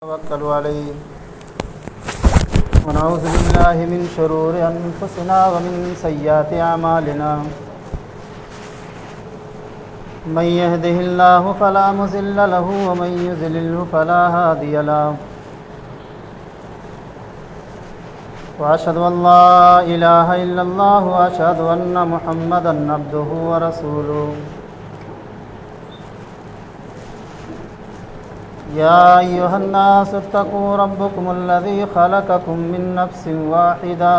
توكل عليه ونعوذ بالله من شرور أنفسنا ومن سيئات أعمالنا من يهده الله فلا مضل له ومن يضلل فلا هادي له وأشهد أن لا إله إلا الله وأشهد أن محمدا عبده ورسوله يا أيها الناس اتقوا ربكم الذي خلقكم من نفس واحدة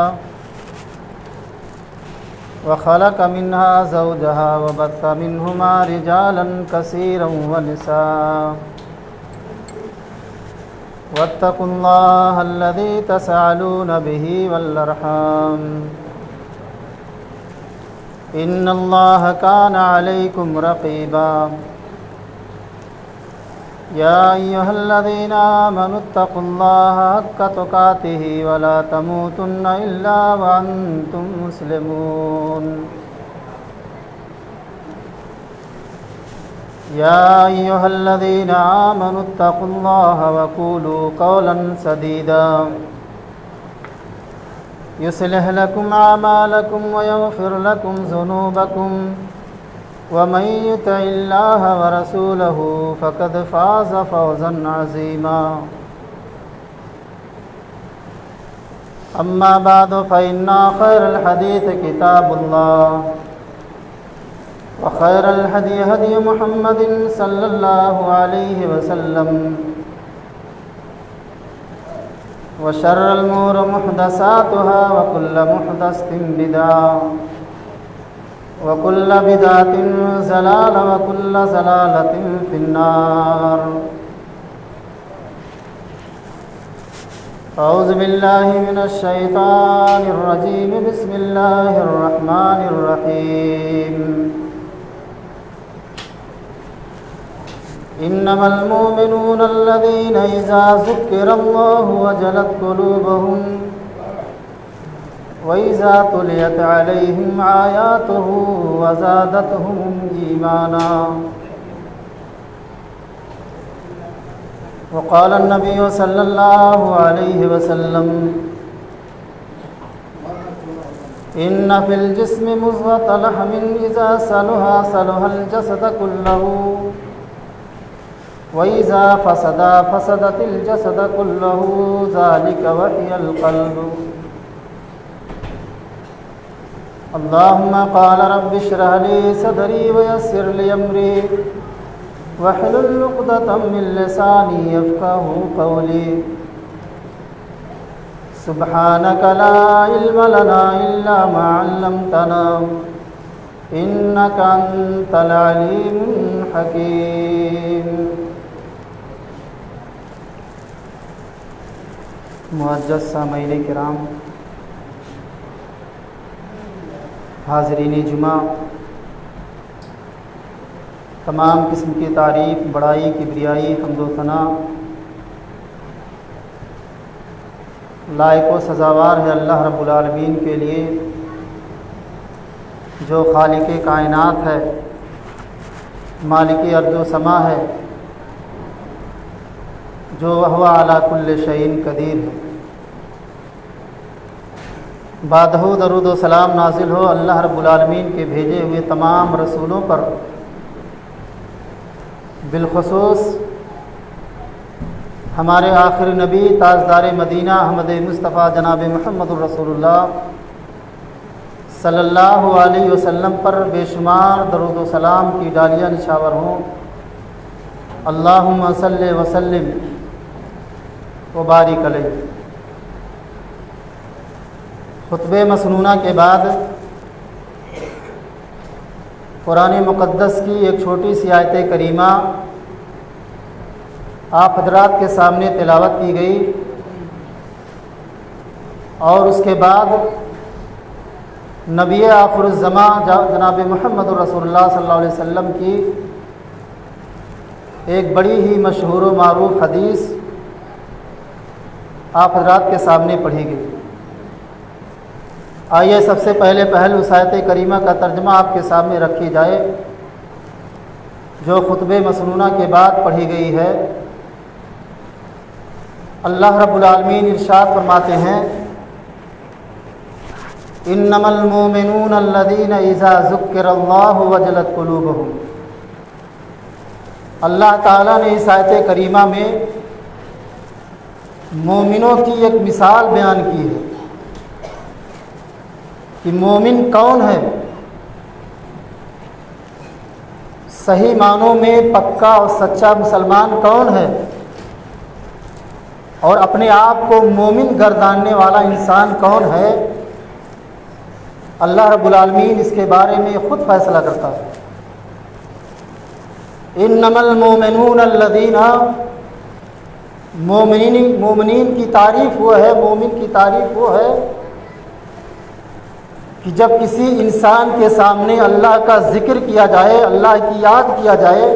وخلق منها زوجها وبث منهما رجالا كثيرا ونساء واتقوا الله الذي تسألون به والأرحام إن الله كان عليكم رقيبا يا أيها الذين آمنوا اتقوا الله حق تقاته ولا تموتن إلا وأنتم مسلمون يا أيها الذين آمنوا اتقوا الله وقولوا قولا سديدا يصلح لكم أعمالكم ويغفر لكم ذنوبكم ومن يطع الله ورسوله فقد فاز فوزا عظيما أما بعد فإن خير الحديث كتاب الله وخير الهدي هدي محمد صلى الله عليه وسلم وشر الأمور محدثاتها وكل محدثة بدعة وكل بدعة ضلالة وكل ضلالة في النار أعوذ بالله من الشيطان الرجيم بسم الله الرحمن الرحيم إنما المؤمنون الذين إذا ذكر الله وجلت قلوبهم وَإِذَا تُلِيَتْ عَلَيْهِمْ آيَاتُهُ وَزَادَتْهُمْ إِيمَانًا وقال النبي صلى الله عليه وسلم إن في الجسم مضغة لحم إذا صلح صلح الجسد كله وإذا فسد فسدت الجسد كله ذلك وهي القلب اللهم قال رب اشرح لي صدري ويسر لي أمري واحلل عقدة من لساني يفقهوا قولي سبحانك لا علم لنا إلا ما علمتنا إنك أنت العليم الحكيم معزز سامعین کرام، حاضرین جمعہ، تمام قسم کی تعریف، بڑائی، کبریائی، حمد و ثنا لائق و سزاوار ہے اللہ رب العالمین کے لیے، جو خالق کائنات ہے، مالک ارض و سما ہے، جو وہو علی کل شیء قدیر ہے۔ بعدہ درود و سلام نازل ہو اللہ رب العالمین کے بھیجے ہوئے تمام رسولوں پر، بالخصوص ہمارے آخری نبی تاجدار مدینہ احمد مصطفیٰ جناب محمد الرسول اللہ صلی اللہ علیہ وسلم پر بے شمار درود و سلام کی ڈالیاں نشاور ہوں۔ اللہم صلی وسلم وبارک علیہ۔ خطبہ مسنونہ کے بعد قرآن مقدس کی ایک چھوٹی سی آیت کریمہ آپ حضرات کے سامنے تلاوت کی گئی، اور اس کے بعد نبی آخر الزماں جناب محمد رسول اللہ صلی اللہ علیہ وسلم کی ایک بڑی ہی مشہور و معروف حدیث آپ حضرات کے سامنے پڑھی گئی۔ آئیے سب سے پہلے اس آیت کریمہ کا ترجمہ آپ کے سامنے رکھی جائے، جو خطبہ مسنونہ کے بعد پڑھی گئی ہے۔ اللہ رب العالمین ارشاد فرماتے ہیں انما المؤمنون الذین اذا ذکر اللہ وجلت قلوبہم۔ اللہ تعالیٰ نے اس آیت کریمہ میں مومنوں کی ایک مثال بیان کی ہے کہ مومن کون ہے۔ صحیح معنوں میں پکا اور سچا مسلمان کون ہے، اور اپنے آپ کو مومن گرداننے والا انسان کون ہے، اللہ رب العالمین اس کے بارے میں خود فیصلہ کرتا ہے۔ انما المؤمنون الذین، مومنین کی تعریف وہ ہے، مومن کی تعریف وہ ہے کہ جب کسی انسان کے سامنے اللہ کا ذکر کیا جائے، اللہ کی یاد کیا جائے،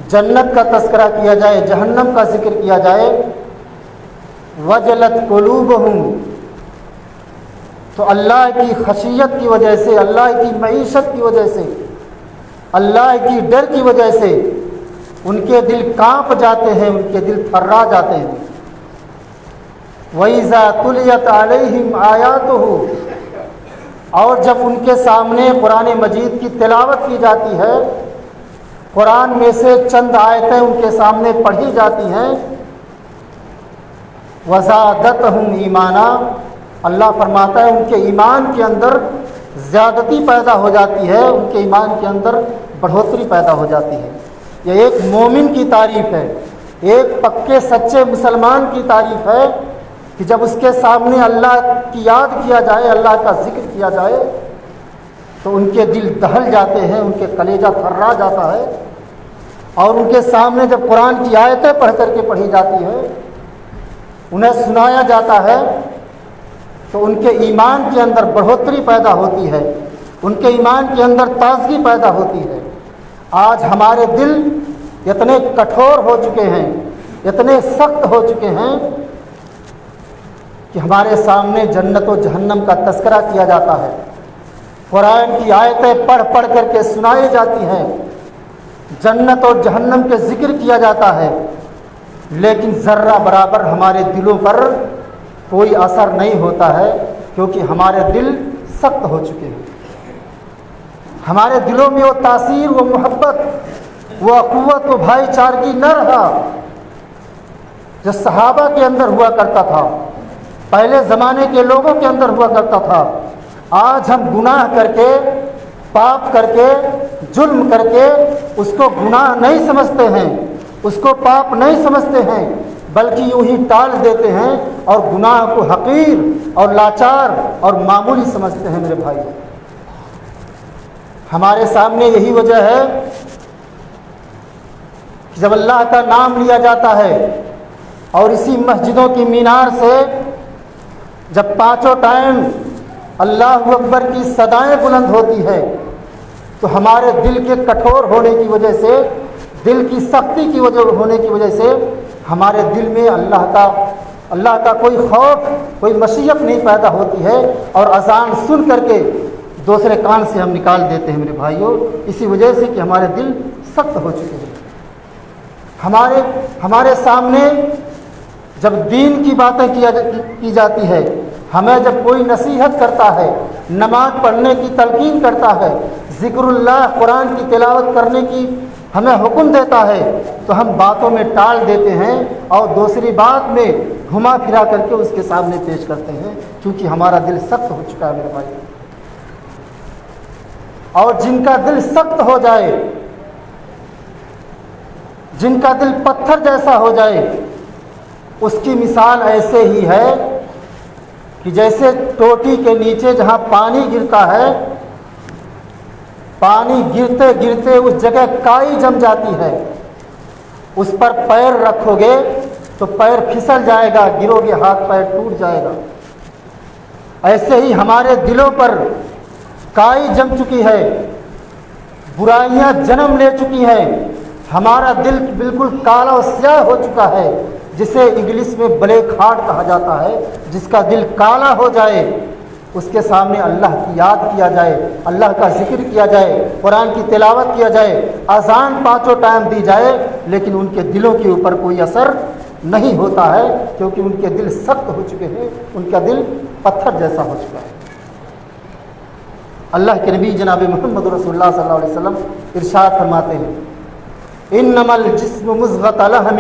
جنت کا تذکرہ کیا جائے، جہنم کا ذکر کیا جائے، وجلت قلوبہم، تو اللہ کی خشیت کی وجہ سے، اللہ کی معیشت کی وجہ سے، اللہ کی ڈر کی وجہ سے ان کے دل کانپ جاتے ہیں، ان کے دل تھرا جاتے ہیں۔ وَإِذَا تُلِيَتْ عَلَيْهِمْ آيَاتُهُ، اور جب ان کے سامنے قرآن مجید کی تلاوت کی جاتی ہے، قرآن میں سے چند آیتیں ان کے سامنے پڑھی جاتی ہیں، وَزَادَتْهُمْ ایمانا، اللہ فرماتا ہے ان کے ایمان کے اندر زیادتی پیدا ہو جاتی ہے، ان کے ایمان کے اندر بڑھوتری پیدا ہو جاتی ہے۔ یہ ایک مومن کی تعریف ہے، ایک پکے سچے مسلمان کی تعریف ہے کہ جب اس کے سامنے اللہ کی یاد کیا جائے، اللہ کا ذکر کیا جائے، تو ان کے دل دہل جاتے ہیں، ان کے کلیجہ تھرا جاتا ہے، اور ان کے سامنے جب قرآن کی آیتیں پڑھ کر کے پڑھی جاتی ہے، انہیں سنایا جاتا ہے، تو ان کے ایمان کے اندر بڑھوتری پیدا ہوتی ہے، ان کے ایمان کے اندر تازگی پیدا ہوتی ہے۔ آج ہمارے دل اتنے کٹھور ہو چکے ہیں، اتنے سخت ہو چکے ہیں کہ ہمارے سامنے جنت و جہنم کا تذکرہ کیا جاتا ہے، قرآن کی آیتیں پڑھ پڑھ کر کے سنائی جاتی ہیں، جنت اور جہنم کے ذکر کیا جاتا ہے، لیکن ذرہ برابر ہمارے دلوں پر کوئی اثر نہیں ہوتا ہے، کیونکہ ہمارے دل سخت ہو چکے ہیں۔ ہمارے دلوں میں وہ تاثیر، وہ محبت، وہ اخوت، وہ بھائی چارگی نہ رہا جو صحابہ کے اندر ہوا کرتا تھا، پہلے زمانے کے لوگوں کے اندر ہوا کرتا تھا۔ آج ہم گناہ کر کے، پاپ کر کے، جرم کر کے اس کو گناہ نہیں سمجھتے ہیں، اس کو پاپ نہیں سمجھتے ہیں، بلکہ یوں ہی ٹال دیتے ہیں اور گناہ کو حقیر اور لاچار اور معمولی سمجھتے ہیں۔ میرے بھائی، ہمارے سامنے یہی وجہ ہے کہ جب اللہ کا نام لیا جاتا ہے اور اسی مسجدوں کی مینار سے جب پانچوں ٹائم اللہ اکبر کی صدائیں بلند ہوتی ہے، تو ہمارے دل کے کٹھور ہونے کی وجہ سے، دل کی سختی کی وجہ ہونے کی وجہ سے ہمارے دل میں اللہ کا کوئی خوف، کوئی مشیت نہیں پیدا ہوتی ہے، اور اذان سن کر کے دوسرے کان سے ہم نکال دیتے ہیں۔ میرے بھائیوں، اسی وجہ سے کہ ہمارے دل سخت ہو چکے ہیں۔ ہمارے سامنے جب دین کی باتیں کی جاتی ہے، ہمیں جب کوئی نصیحت کرتا ہے، نماز پڑھنے کی تلقین کرتا ہے، ذکر اللہ، قرآن کی تلاوت کرنے کی ہمیں حکم دیتا ہے، تو ہم باتوں میں ٹال دیتے ہیں اور دوسری بات میں گھما پھرا کر کے اس کے سامنے پیش کرتے ہیں، کیونکہ ہمارا دل سخت ہو چکا ہے۔ میرے بھائی، اور جن کا دل سخت ہو جائے، جن کا دل پتھر جیسا ہو جائے، اس کی مثال ایسے ہی ہے کہ جیسے ٹوٹی کے نیچے جہاں پانی گرتا ہے، پانی گرتے گرتے اس جگہ کائی جم جاتی ہے، اس پر پیر رکھو گے تو پیر پھسل جائے گا، گرو گے ہاتھ پیر ٹوٹ جائے گا۔ ایسے ہی ہمارے دلوں پر کائی جم چکی ہے، برائیاں جنم لے چکی ہیں، ہمارا دل بالکل کالا و سیاہ ہو چکا ہے، جسے انگلش میں بلیک ہارٹ کہا جاتا ہے۔ جس کا دل کالا ہو جائے، اس کے سامنے اللہ کی یاد کیا جائے، اللہ کا ذکر کیا جائے، قرآن کی تلاوت کیا جائے، اذان پانچوں ٹائم دی جائے، لیکن ان کے دلوں کے اوپر کوئی اثر نہیں ہوتا ہے، کیونکہ ان کے دل سخت ہو چکے ہیں، ان کا دل پتھر جیسا ہو چکا ہے۔ اللہ کے نبی جناب محمد رسول اللہ صلی اللہ علیہ وسلم ارشاد فرماتے ہیں انما الجسم مضغة لحم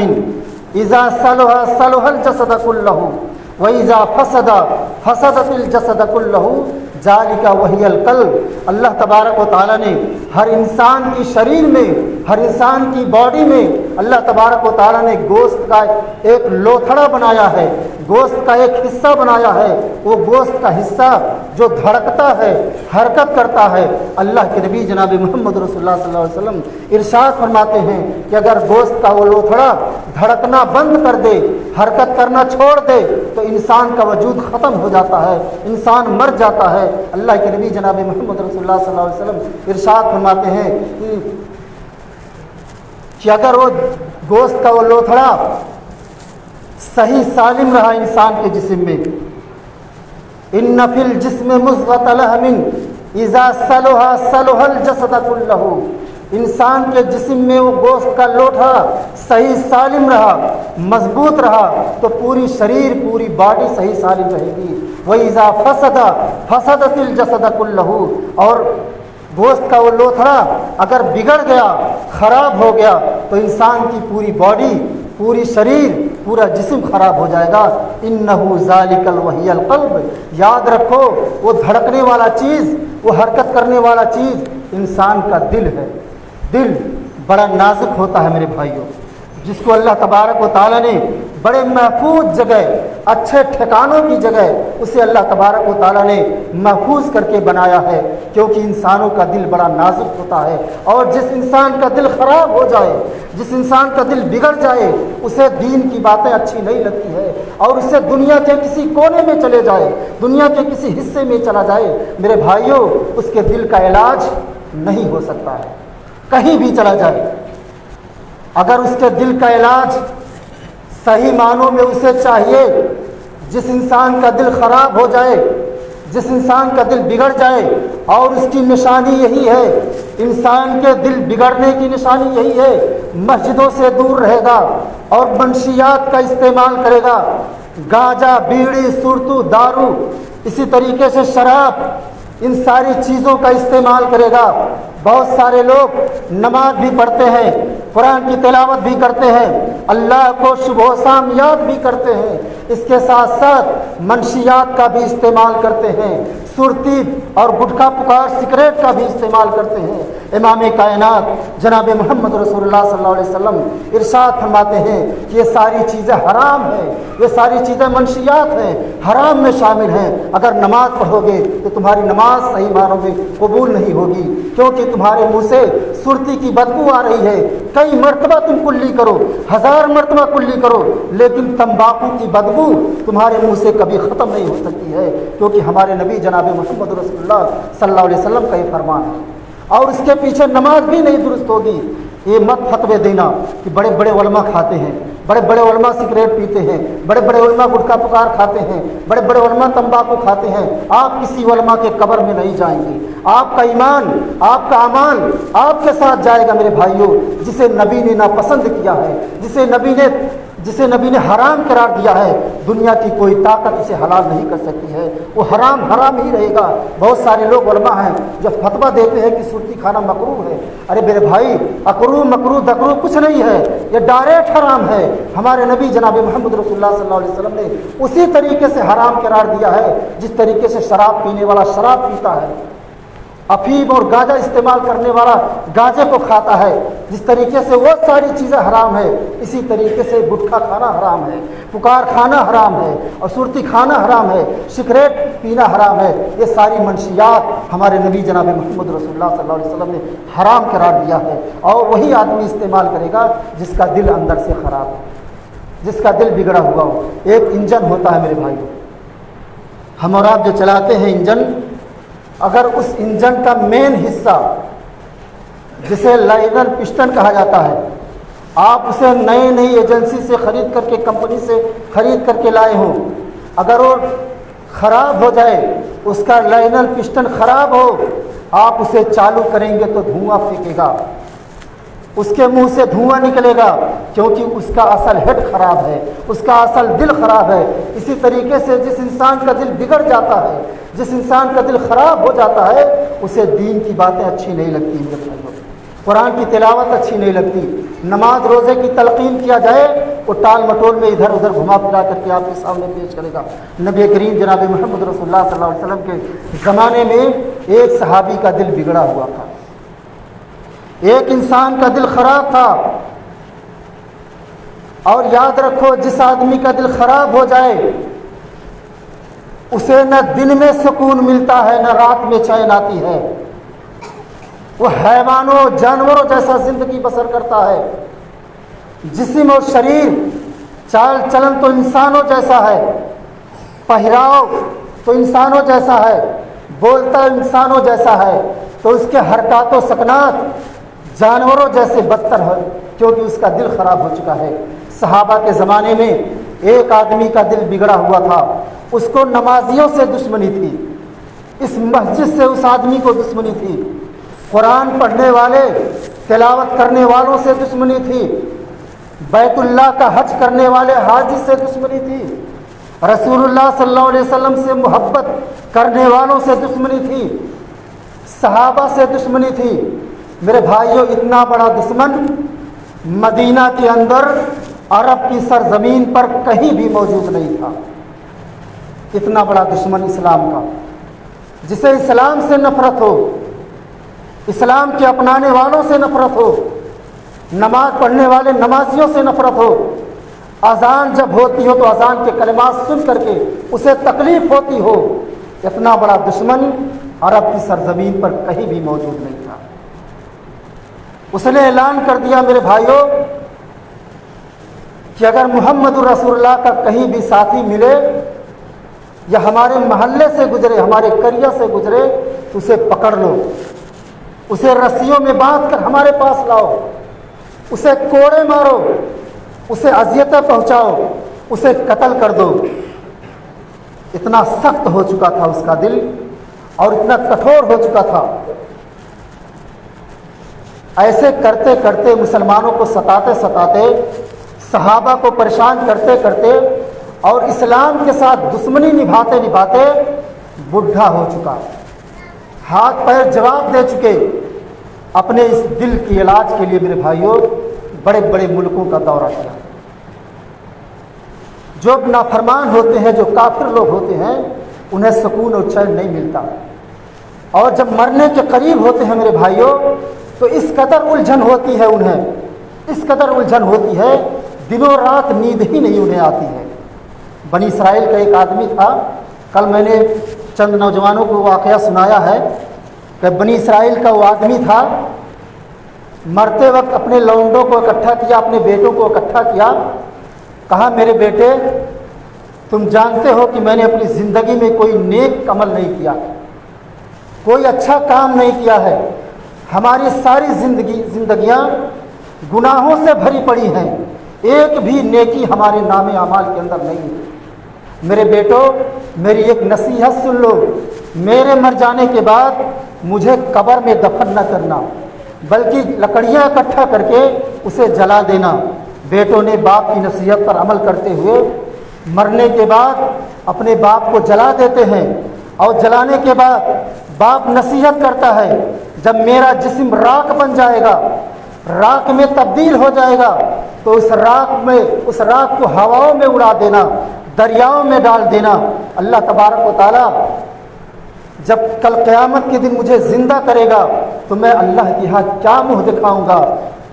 اذا صلح صلح الجسد كله واذا فسد فسد الجسد كله ذالک وہی القلب۔ اللہ تبارک و تعالیٰ نے ہر انسان کی شریر میں، ہر انسان کی باڈی میں اللہ تبارک و تعالیٰ نے گوشت کا ایک لوتھڑا بنایا ہے، گوشت کا ایک حصہ بنایا ہے۔ وہ گوشت کا حصہ جو دھڑکتا ہے، حرکت کرتا ہے۔ اللہ کے نبی جناب محمد رسول اللہ صلی اللہ علیہ وسلم ارشاد فرماتے ہیں کہ اگر گوشت کا وہ لوتھڑا دھڑکنا بند کر دے، حرکت کرنا چھوڑ دے، تو انسان کا وجود ختم ہو جاتا ہے، انسان مر جاتا ہے۔ اللہ کے نبی جناب محمد رسول اللہ صلی اللہ علیہ وسلم ارشاد فرماتے ہیں کہ اگر وہ گوشت کا وہ لوتھڑا صحیح سالم رہا انسان کے جسم میں، ان فی الجسم مضغة لحم اذا صلح صلح الجسد كله، انسان کے جسم میں وہ گوشت کا لوٹھا صحیح سالم رہا، مضبوط رہا، تو پوری شریر، پوری باڈی صحیح سالم رہے گی۔ وَإِذَا فَسَدَ فَسَدَتِ الْجَسَدَ كُلَّهُ، اور گوشت کا وہ لوتھڑا اگر بگڑ گیا، خراب ہو گیا، تو انسان کی پوری باڈی، پوری شریر، پورا جسم خراب ہو جائے گا۔ اِنَّهُ ذَلِكَ الْوَحِيَ الْقَلْبِ، یاد رکھو وہ دھڑکنے والا چیز، وہ حرکت کرنے والا چیز انسان کا دل ہے۔ دل بڑا نازک ہوتا ہے میرے بھائیوں، جس کو اللہ تبارک و تعالیٰ نے بڑے محفوظ جگہ، اچھے ٹھکانوں کی جگہ اسے اللہ تبارک و تعالیٰ نے محفوظ کر کے بنایا ہے، کیونکہ انسانوں کا دل بڑا نازک ہوتا ہے۔ اور جس انسان کا دل خراب ہو جائے، جس انسان کا دل بگڑ جائے، اسے دین کی باتیں اچھی نہیں لگتی ہے، اور اسے دنیا کے کسی کونے میں چلے جائے، دنیا کے کسی حصے میں چلا جائے، میرے بھائیوں اس کے دل کا علاج نہیں ہو سکتا ہے، کہیں بھی چلا جائے۔ اگر اس کے دل کا علاج صحیح معنوں میں اسے چاہیے، جس انسان کا دل خراب ہو جائے، جس انسان کا دل بگڑ جائے، اور اس کی نشانی یہی ہے، انسان کے دل بگڑنے کی نشانی یہی ہے، مسجدوں سے دور رہے گا اور منشیات کا استعمال کرے گا، گانجا، بیڑی، سرتو، دارو، اسی طریقے سے شراب، ان ساری چیزوں کا استعمال کرے گا۔ بہت سارے لوگ نماز بھی پڑھتے ہیں، قرآن کی تلاوت بھی کرتے ہیں، اللہ کو صبح و شام یاد بھی کرتے ہیں، اس کے ساتھ ساتھ منشیات کا بھی استعمال کرتے ہیں، سرتی اور گٹکا پکار سگریٹ کا بھی استعمال کرتے ہیں۔ امام کائنات جناب محمد رسول اللہ صلی اللہ علیہ وسلم ارشاد فرماتے ہیں کہ یہ ساری چیزیں حرام ہیں، یہ ساری چیزیں منشیات ہیں، حرام میں شامل ہیں۔ اگر نماز پڑھو گے تو تمہاری نماز صحیح معنوں میں قبول نہیں ہوگی، کیونکہ تمہارے منہ سے سرتی کی بدبو آ رہی ہے۔ کئی مرتبہ تم کلی کرو، 1000 مرتبہ کلی کرو، لیکن تمباکو کی بدبو تمہارے منہ سے کبھی ختم نہیں ہو سکتی ہے، کیونکہ ہمارے نبی جناب محمد رسول اللہ صلی اللہ علیہ وسلم کا یہ فرمان ہے۔ اور اس کے پیچھے نماز بھی نہیں درست ہوگی۔ یہ مت فتوے دینا کہ بڑے بڑے علماء کھاتے ہیں، بڑے بڑے علماء سگریٹ پیتے ہیں، بڑے بڑے علماء گٹکا پکار کھاتے ہیں، بڑے بڑے علماء تمباکو کھاتے ہیں۔ آپ کسی علماء کے قبر میں نہیں جائیں گے، آپ کا ایمان، آپ کا اعمال آپ کے ساتھ جائے گا میرے بھائیوں۔ جسے نبی نے ناپسند کیا ہے، جسے نبی نے حرام قرار دیا ہے، دنیا کی کوئی طاقت اسے حلال نہیں کر سکتی ہے، وہ حرام حرام ہی رہے گا۔ بہت سارے لوگ علماء ہیں جو فتویٰ دیتے ہیں کہ سرتی کھانا مکروہ ہے۔ ارے میرے بھائی، اکروہ مکروہ دکروہ کچھ نہیں ہے، یہ ڈائریکٹ حرام ہے۔ ہمارے نبی جناب محمد رسول اللہ صلی اللہ علیہ وسلم نے اسی طریقے سے حرام قرار دیا ہے جس طریقے سے شراب پینے والا شراب پیتا ہے، افیم اور گانجا استعمال کرنے والا گانجے کو کھاتا ہے، جس طریقے سے وہ ساری چیزیں حرام ہے، اسی طریقے سے گٹکا کھانا حرام ہے، پکار کھانا حرام ہے، اور سرتی کھانا حرام ہے، سگریٹ پینا حرام ہے۔ یہ ساری منشیات ہمارے نبی جناب محمد رسول اللہ صلی اللہ علیہ وسلم نے حرام قرار دیا ہے، اور وہی آدمی استعمال کرے گا جس کا دل اندر سے خراب ہے، جس کا دل بگڑا ہوا ہو۔ ایک انجن ہوتا ہے میرے بھائیوں، ہم اور آپ جو چلاتے ہیں انجن، اگر اس انجن کا مین حصہ جسے لائنر پسٹن کہا جاتا ہے، آپ اسے نئی ایجنسی سے خرید کر کے، کمپنی سے خرید کر کے لائے ہوں، اگر وہ خراب ہو جائے، اس کا لائنر پسٹن خراب ہو، آپ اسے چالو کریں گے تو دھواں پھینکے گا، اس کے منہ سے دھواں نکلے گا، کیونکہ اس کا اصل ہیڈ خراب ہے، اس کا اصل دل خراب ہے۔ اسی طریقے سے جس انسان کا دل بگڑ جاتا ہے، جس انسان کا دل خراب ہو جاتا ہے، اسے دین کی باتیں اچھی نہیں لگتی، قرآن کی تلاوت اچھی نہیں لگتی، نماز روزے کی تلقین کیا جائے وہ ٹال مٹول میں ادھر ادھر گھما پھرا کر کے آپ کے سامنے پیش کرے گا۔ نبی کریم جناب محمد رسول اللہ صلی اللہ علیہ وسلم کے زمانے میں ایک صحابی کا دل بگڑا ہوا تھا، ایک انسان کا دل خراب تھا، اور یاد رکھو جس آدمی کا دل خراب ہو جائے اسے نہ دن میں سکون ملتا ہے نہ رات میں چین آتی ہے، وہ حیوانوں جانوروں جیسا زندگی بسر کرتا ہے، جسم اور شریر چال چلن تو انسانوں جیسا ہے، پہراؤ تو انسانوں جیسا ہے، بولتا انسانوں جیسا ہے، تو اس کے حرکات و سکنات جانوروں جیسے بدتر ہے، کیونکہ اس کا دل خراب ہو چکا ہے۔ صحابہ کے زمانے میں ایک آدمی کا دل بگڑا ہوا تھا، اس کو نمازیوں سے دشمنی تھی، اس مسجد سے اس آدمی کو دشمنی تھی، قرآن پڑھنے والے تلاوت کرنے والوں سے دشمنی تھی، بیت اللہ کا حج کرنے والے حاجی سے دشمنی تھی، رسول اللہ صلی اللہ علیہ وسلم سے محبت کرنے والوں سے دشمنی تھی، صحابہ سے دشمنی تھی۔ میرے بھائیوں، اتنا بڑا دشمن مدینہ کے اندر عرب کی سرزمین پر کہیں بھی موجود نہیں تھا۔ اتنا بڑا دشمن اسلام کا، جسے اسلام سے نفرت ہو، اسلام کے اپنانے والوں سے نفرت ہو، نماز پڑھنے والے نمازیوں سے نفرت ہو، اذان جب ہوتی ہو تو اذان کے کلمات سن کر کے اسے تکلیف ہوتی ہو، اتنا بڑا دشمن عرب کی سرزمین پر کہیں بھی موجود نہیں تھا۔ اس نے اعلان کر دیا میرے بھائیوں کہ اگر محمد الرسول اللہ کا کہیں بھی ساتھی ملے یا ہمارے محلے سے گزرے، ہمارے قریہ سے گزرے، تو اسے پکڑ لو، اسے رسیوں میں باندھ کر ہمارے پاس لاؤ، اسے کوڑے مارو، اسے اذیتیں پہنچاؤ، اسے قتل کر دو۔ اتنا سخت ہو چکا تھا اس کا دل اور اتنا کٹھور ہو چکا تھا۔ ایسے کرتے کرتے مسلمانوں کو ستاتے ستاتے، صحابہ کو پریشان کرتے کرتے اور اسلام کے ساتھ دشمنی نبھاتے نبھاتے بوڑھا ہو چکا، ہاتھ پیر جواب دے چکے۔ اپنے اس دل کے علاج کے لیے میرے بھائیوں بڑے بڑے ملکوں کا دورہ کیا۔ جو نافرمان ہوتے ہیں، جو کافر لوگ ہوتے ہیں، انہیں سکون اور چین نہیں ملتا، اور جب مرنے کے قریب ہوتے ہیں میرے بھائیوں تو اس قدر الجھن ہوتی ہے انہیں، اس قدر الجھن ہوتی ہے، دنوں رات نیند ہی نہیں انہیں آتی ہے۔ بنی اسرائیل کا ایک آدمی تھا، کل میں نے چند نوجوانوں کو واقعہ سنایا ہے کہ بنی اسرائیل کا وہ آدمی تھا، مرتے وقت اپنے لونڈوں کو اکٹھا کیا، اپنے بیٹوں کو اکٹھا کیا، کہا میرے بیٹے تم جانتے ہو کہ میں نے اپنی زندگی میں کوئی نیک عمل نہیں کیا، کوئی اچھا کام نہیں کیا ہے، ہماری ساری زندگیاں گناہوں سے بھری پڑی ہیں، ایک بھی نیکی ہمارے نام اعمال کے اندر نہیں ہے۔ میرے بیٹو میری ایک نصیحت سن لو، میرے مر جانے کے بعد مجھے قبر میں دفن نہ کرنا، بلکہ لکڑیاں اکٹھا کر کے اسے جلا دینا۔ بیٹوں نے باپ کی نصیحت پر عمل کرتے ہوئے مرنے کے بعد اپنے باپ کو جلا دیتے ہیں، اور جلانے کے بعد باپ نصیحت کرتا ہے جب میرا جسم راکھ بن جائے گا، راکھ میں تبدیل ہو جائے گا، تو اس راکھ کو ہواؤں میں اڑا دینا، دریاؤں میں ڈال دینا۔ اللہ تبارک و تعالیٰ جب کل قیامت کے دن مجھے زندہ کرے گا تو میں اللہ کے ہاں کیا منہ دکھاؤں گا،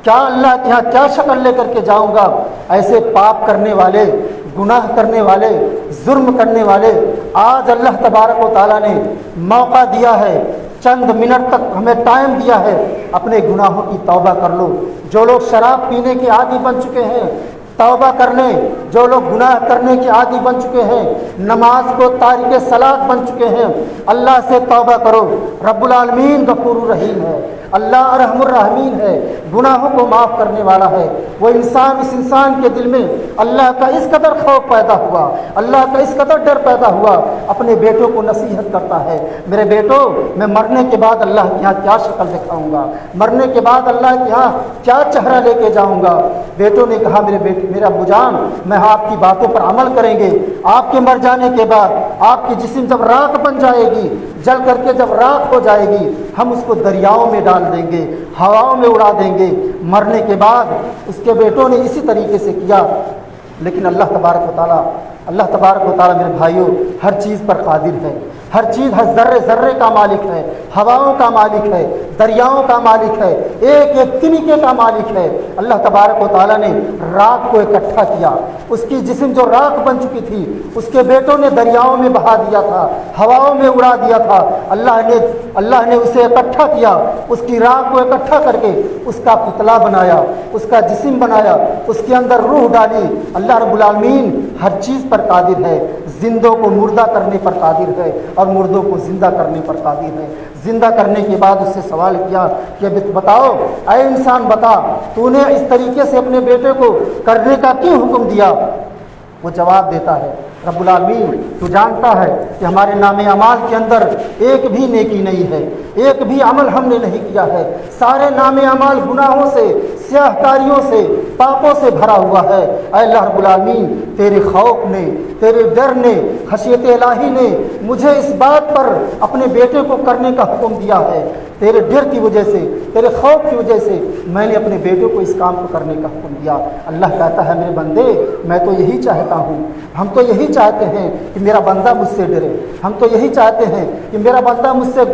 کیا اللہ کے ہاں کیا شکل لے کر کے جاؤں گا۔ ایسے پاپ کرنے والے، گناہ کرنے والے، ظلم کرنے والے، آج اللہ تبارک و تعالیٰ نے موقع دیا ہے، چند منٹ تک ہمیں ٹائم دیا ہے، اپنے گناہوں کی توبہ کر لو۔ جو لوگ شراب پینے کے عادی بن چکے ہیں توبہ کر لیں، جو لوگ گناہ کرنے کے عادی بن چکے ہیں، نماز کو تارک صلاۃ بن چکے ہیں، اللہ سے توبہ کرو۔ رب العالمین غفور رحیم ہے، اللہ ارحم الراحمین ہے، گناہوں کو معاف کرنے والا ہے۔ وہ انسان، اس انسان کے دل میں اللہ کا اس قدر خوف پیدا ہوا، اللہ کا اس قدر ڈر پیدا ہوا، اپنے بیٹوں کو نصیحت کرتا ہے، میرے بیٹو میں مرنے کے بعد اللہ کے یہاں کیا شکل دکھاؤں گا، مرنے کے بعد اللہ کے یہاں کیا چہرہ لے کے جاؤں گا۔ بیٹوں نے کہا میرے ابو جان، میں آپ کی باتوں پر عمل کریں گے، آپ کے مر جانے کے بعد آپ کی جسم جب راکھ بن جائے گی، جل کر کے جب راکھ ہو جائے گی، ہم اس کو دریاؤں میں ڈال دیں گے، ہواؤں میں اڑا دیں گے۔ مرنے کے بعد اس کے بیٹوں نے اسی طریقے سے کیا، لیکن اللہ تبارک و تعالیٰ میرے بھائیوں ہر چیز پر قادر ہے، ہر چیز، ہر ذرے ذرے کا مالک ہے، ہواؤں کا مالک ہے، دریاؤں کا مالک ہے، ایک ایک تنکے کا مالک ہے۔ اللہ تبارک و تعالیٰ نے راکھ کو اکٹھا کیا، اس کی جسم جو راکھ بن چکی تھی اس کے بیٹوں نے دریاؤں میں بہا دیا تھا، ہواؤں میں اڑا دیا تھا۔ اللہ نے اسے اکٹھا کیا، اس کی راکھ کو اکٹھا کر کے اس کا پتلا بنایا، اس کا جسم بنایا، اس کے اندر روح ڈالی۔ اللہ رب العالمین ہر چیز پر قادر ہے، زندوں کو مردہ کرنے پر قادر ہے اور مردوں کو زندہ کرنے پر قادر ہے۔ زندہ کرنے کے بعد اس سے سوال کیا کہ بتاؤ اے انسان، بتا تو نے اس طریقے سے اپنے بیٹے کو کرنے کا کیوں حکم دیا؟ وہ جواب دیتا ہے، رب العالمین تو جانتا ہے کہ ہمارے نام اعمال کے اندر ایک بھی نیکی نہیں ہے، ایک بھی عمل ہم نے نہیں کیا ہے، سارے نام اعمال گناہوں سے، سیاہ کاریوں سے، پاپوں سے بھرا ہوا ہے۔ اے اللہ رب العالمین، تیرے خوف نے، تیرے ڈر نے، خشیت الہی نے مجھے اس بات پر اپنے بیٹے کو کرنے کا حکم دیا ہے۔ تیرے ڈر کی وجہ سے، تیرے خوف کی وجہ سے میں نے اپنے بیٹے کو اس کام کو کرنے کا حکم دیا۔ اللہ کہتا ہے، میرے بندے میں تو یہی چاہتا ہوں، ہم تو یہی چاہتے ہیں کہ میرا بندہ مجھ سے ڈرے، ہم تو یہی چاہتے ہیں کہ میرا بندہ مجھ سے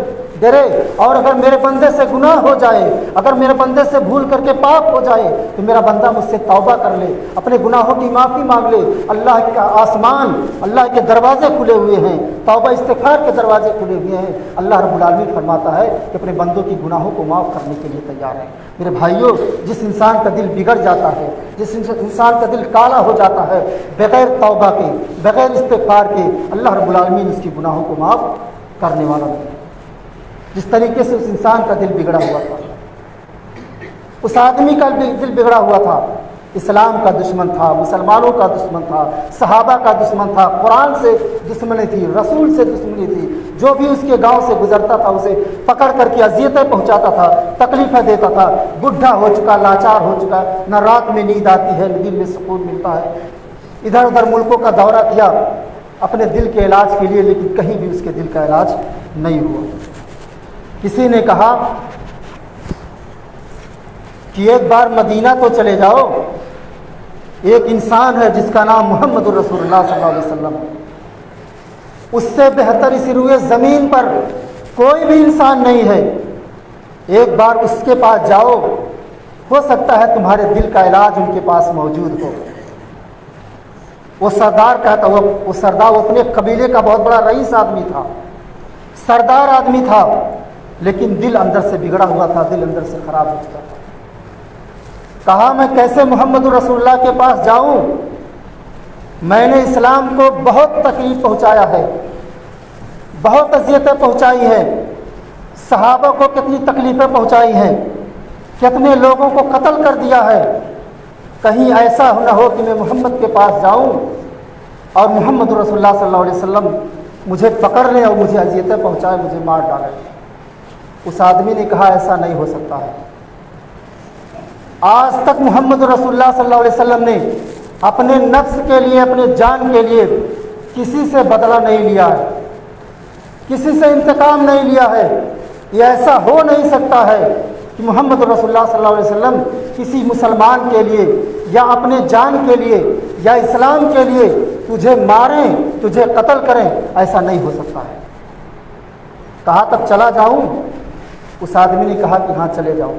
ڈرے، اور اگر میرے بندے سے گناہ ہو جائے، اگر میرے بندے سے بھول کر کے پاپ ہو جائے تو میرا بندہ مجھ سے توبہ کر لے، اپنے گناہوں کی معافی مانگ لے۔ اللہ کا آسمان، اللہ کے دروازے کھلے ہوئے ہیں، توبہ استغفار کے دروازے کھلے ہوئے ہیں۔ اللہ رب العالمین فرماتا ہے کہ اپنے بندوں کی گناہوں کو معاف کرنے کے لیے تیار ہے۔ میرے بھائیوں، جس انسان کا دل بگڑ جاتا ہے، جس انسان کا دل کالا ہو جاتا ہے بغیر توبہ کے، بغیر استغفار کے، اللہ رب العالمین اس کی گناہوں کو معاف کرنے والا نہیں ہے۔ جس طریقے سے اس انسان کا دل بگڑا ہوا تھا، اس آدمی کا دل بگڑا ہوا تھا، اسلام کا دشمن تھا، مسلمانوں کا دشمن تھا، صحابہ کا دشمن تھا، قرآن سے دشمنی تھی، رسول سے دشمنی تھی، جو بھی اس کے گاؤں سے گزرتا تھا اسے پکڑ کر کے اذیتیں پہنچاتا تھا، تکلیفیں دیتا تھا۔ بڈھا ہو چکا، لاچار ہو چکا، نہ رات میں نیند آتی ہے، نہ دل میں سکون ملتا ہے۔ ادھر ادھر ملکوں کا دورہ کیا اپنے دل کے علاج کے لیے، لیکن کہیں بھی اس کے دل کا علاج نہیں ہوا۔ کسی نے کہا کہ ایک بار مدینہ تو چلے جاؤ، ایک انسان ہے جس کا نام محمد الرسول اللہ صلی اللہ علیہ وسلم ہے، اس سے بہتر اس روئے زمین پر کوئی بھی انسان نہیں ہے، ایک بار اس کے پاس جاؤ، ہو سکتا ہے تمہارے دل کا علاج ان کے پاس موجود ہو۔ وہ سردار کہتا، وہ سردار، وہ اپنے قبیلے کا بہت بڑا رئیس آدمی تھا، سردار آدمی تھا، لیکن دل اندر سے بگڑا ہوا تھا، دل اندر سے خراب ہو چکا تھا۔ کہا میں کیسے محمد رسول اللہ کے پاس جاؤں؟ میں نے اسلام کو بہت تکلیف پہنچایا ہے، بہت اذیتیں پہنچائی ہیں، صحابہ کو کتنی تکلیفیں پہنچائی ہیں، کتنے لوگوں کو قتل کر دیا ہے۔ کہیں ایسا نہ ہو کہ میں محمد کے پاس جاؤں اور محمد رسول اللہ صلی اللہ علیہ وسلم مجھے پکڑ لیں اور مجھے اذیتیں پہنچائے، مجھے مار ڈالے۔ اس آدمی نے کہا ایسا نہیں ہو سکتا ہے۔ آج تک محمد رسول اللہ صلی اللہ علیہ وسلم نے اپنے نفس کے لیے، اپنے جان کے لیے کسی سے بدلہ نہیں لیا ہے، کسی سے انتقام نہیں لیا ہے۔ یہ ایسا ہو نہیں سکتا ہے کہ محمد رسول اللہ صلی اللہ علیہ وسلم کسی مسلمان کے لیے یا اپنے جان کے لیے یا اسلام کے لیے تجھے ماریں، تجھے قتل کریں، ایسا نہیں ہو سکتا ہے۔ کہاں تک چلا جاؤں؟ اس آدمی نے کہا کہ ہاں چلے جاؤ۔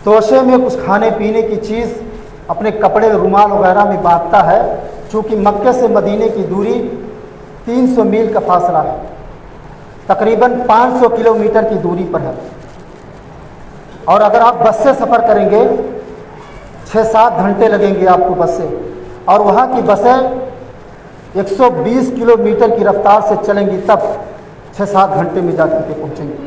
توشے میں کچھ کھانے پینے کی چیز اپنے کپڑے، رومال وغیرہ میں باندھتا ہے، چونکہ مکے سے مدینے کی دوری 300 میل کا فاصلہ ہے، تقریباً 500 کلومیٹر کی دوری پر ہے، اور اگر آپ بس سے سفر کریں گے 6-7 گھنٹے لگیں گے آپ کو بس سے، اور وہاں کی بسیں 120 کلومیٹر کی رفتار سے چلیں گی، تب 6-7 گھنٹے میں جا کر کے پہنچیں گے۔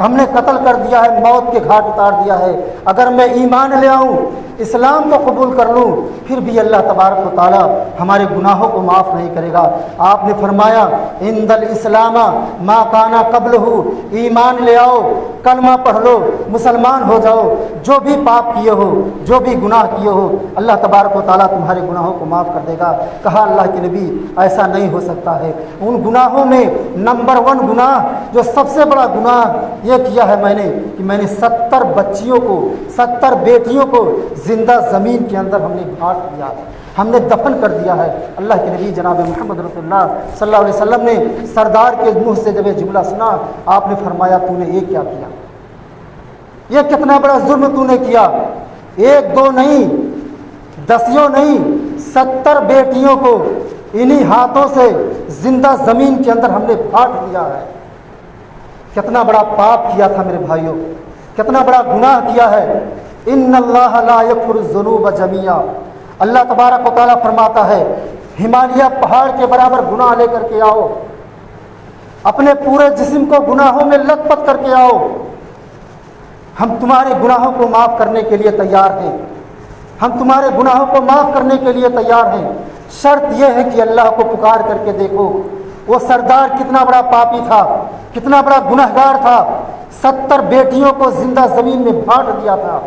ہم نے قتل کر دیا ہے، موت کے گھاٹ اتار دیا ہے، اگر میں ایمان لے آؤں، اسلام کو قبول کر لوں، پھر بھی اللہ تبارک و تعالی ہمارے گناہوں کو معاف نہیں کرے گا۔ آپ نے فرمایا ان الاسلام ما کانا قبلہ، ایمان لے آؤ، کلمہ پڑھ لو، مسلمان ہو جاؤ، جو بھی پاپ کیے ہو، جو بھی گناہ کیے ہو، اللہ تبارک و تعالیٰ تمہارے گناہوں کو معاف کر دے گا۔ کہا اللہ کے نبی ایسا نہیں ہو سکتا ہے، ان گناہوں میں نمبر 1 گناہ، جو سب سے بڑا گناہ یہ کیا ہے میں نے کہ میں نے 70 بچیوں کو، 70 بیٹیوں کو زندہ زمین کے اندر ہم نے گھاٹ دیا، ہم نے دفن کر دیا ہے۔ اللہ کے نبی جناب محمد رسول اللہ صلی اللہ علیہ وسلم نے سردار کے منہ سے جب یہ جملہ سنا، آپ نے فرمایا تو نے یہ کیا کیا، یہ کتنا بڑا ظلم تو نے کیا، 1 2 نہیں، 10 نہیں، 70 بیٹیوں کو انہی ہاتھوں سے زندہ زمین کے اندر ہم نے پھاٹ دیا ہے۔ کتنا بڑا پاپ کیا تھا میرے بھائیوں، کتنا بڑا گناہ کیا ہے۔ ان اللہ لا یغفر الذنوب جميعا، اللہ تبارک و تعالیٰ فرماتا ہے ہمالیہ پہاڑ کے برابر گناہ لے کر کے آؤ، اپنے پورے جسم کو گناہوں میں لت پت کر کے آؤ، ہم تمہارے گناہوں کو معاف کرنے کے لیے تیار ہیں، ہم تمہارے گناہوں کو معاف کرنے کے لیے تیار ہیں، شرط یہ ہے کہ اللہ کو پکار کر کے دیکھو۔ وہ سردار کتنا بڑا پاپی تھا، کتنا بڑا گنہگار تھا، 70 بیٹیوں کو زندہ زمین میں بانٹ دیا تھا۔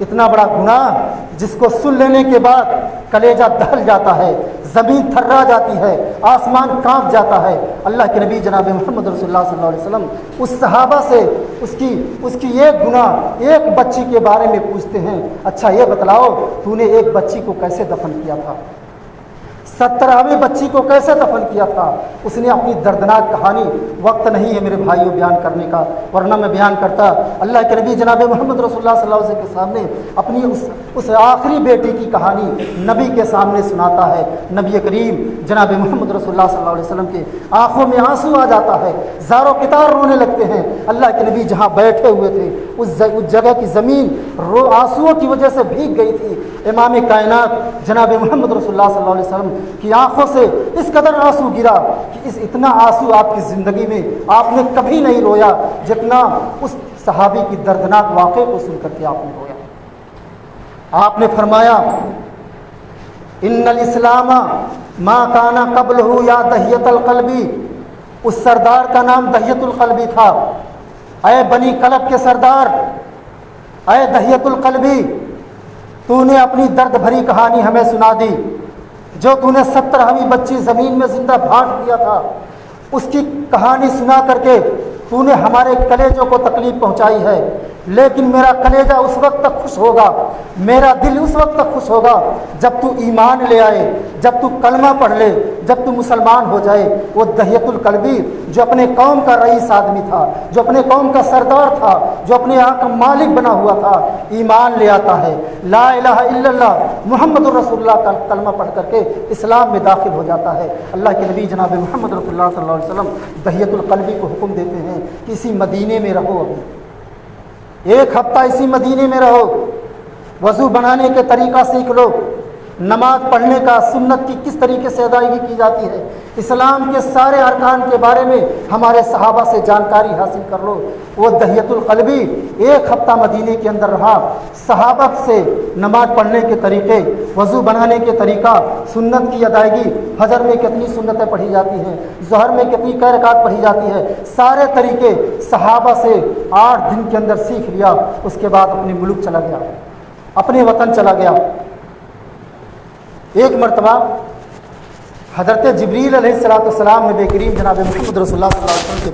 اتنا بڑا گناہ جس کو سن لینے کے بعد کلیجہ دہل جاتا ہے، زمین تھرا جاتی ہے، آسمان کانپ جاتا ہے۔ اللہ کے نبی جناب محمد رسول اللہ صلی اللہ علیہ وسلم اس صحابہ سے اس کی ایک گناہ، ایک بچی کے بارے میں پوچھتے ہیں، اچھا یہ بتلاؤ تو نے ایک بچی کو کیسے دفن کیا تھا، 70ویں بچی کو کیسے دفن کیا تھا؟ اس نے اپنی دردناک کہانی، وقت نہیں ہے میرے بھائیوں بیان کرنے کا ورنہ میں بیان کرتا۔ اللہ کے نبی جناب محمد رسول اللہ صلی اللہ علیہ وسلم کے سامنے اپنی اس آخری بیٹی کی کہانی نبی کے سامنے سناتا ہے۔ نبی کریم جناب محمد رسول اللہ صلی اللہ علیہ وسلم کے آنکھوں میں آنسو آ جاتا ہے، زار و قطار رونے لگتے ہیں۔ اللہ کے نبی جہاں بیٹھے ہوئے تھے اس جگہ کی زمین آنسوؤں کی وجہ سے بھیگ گئی تھی۔ امام کائنات جناب محمد رسول اللہ صلی اللہ علیہ وسلم کی آنکھوں سے اس قدر آنسو گرا کہ اتنا آنسو آپ کی زندگی میں آپ نے کبھی نہیں رویا جتنا اس صحابی کی دردناک واقعے کو سن کر کے آپ نے رویا۔ آپ نے فرمایا ان الاسلام ما کانا قبلہ یا دہیت القلبی، اس سردار کا نام دہیت القلبی تھا۔ اے بنی کلب کے سردار، اے دہیت القلبی، تو نے اپنی درد بھری کہانی ہمیں سنا دی، جو تو نے 70ویں بچی زمین میں زندہ بانٹ دیا تھا، اس کی کہانی سنا کر کے تو نے ہمارے کلیجوں کو تکلیف پہنچائی ہے، لیکن میرا کلیجہ اس وقت تک خوش ہوگا، میرا دل اس وقت تک خوش ہوگا جب تو ایمان لے آئے، جب تو کلمہ پڑھ لے، جب تو مسلمان ہو جائے۔ وہ دہیت القلبی جو اپنے قوم کا رئیس آدمی تھا، جو اپنے قوم کا سردار تھا، جو اپنے یہاں کا مالک بنا ہوا تھا، ایمان لے آتا ہے، لا الہ الا اللہ محمد الرسول اللہ کا کلمہ پڑھ کر کے اسلام میں داخل ہو جاتا ہے۔ اللہ کے نبی جناب محمد رسول اللہ صلی اللہ علیہ وسلم دہیت القلبی کو حکم دیتے ہیں کہ اسی مدینے میں رہو، ابھی 1 ہفتہ اسی مدینے میں رہو، وضو بنانے کے طریقہ سیکھ لو، نماز پڑھنے کا سنت کی کس طریقے سے ادائیگی کی جاتی ہے، اسلام کے سارے ارکان کے بارے میں ہمارے صحابہ سے جانکاری حاصل کر لو۔ وہ دہیت القلبی 1 ہفتہ مدینے کے اندر رہا، صحابہ سے نماز پڑھنے کے طریقے، وضو بنانے کے طریقہ، سنت کی ادائیگی، فجر میں کتنی سنتیں پڑھی جاتی ہیں، ظہر میں کتنی کئی رکعت پڑھی جاتی ہے، سارے طریقے صحابہ سے 8 دن کے اندر سیکھ لیا۔ اس کے بعد اپنے ملک چلا گیا، اپنے وطن چلا گیا۔ ایک مرتبہ حضرت جبریل علیہ السلام نبی کریم جناب محمد رسول اللہ صلی اللہ علیہ وسلم کے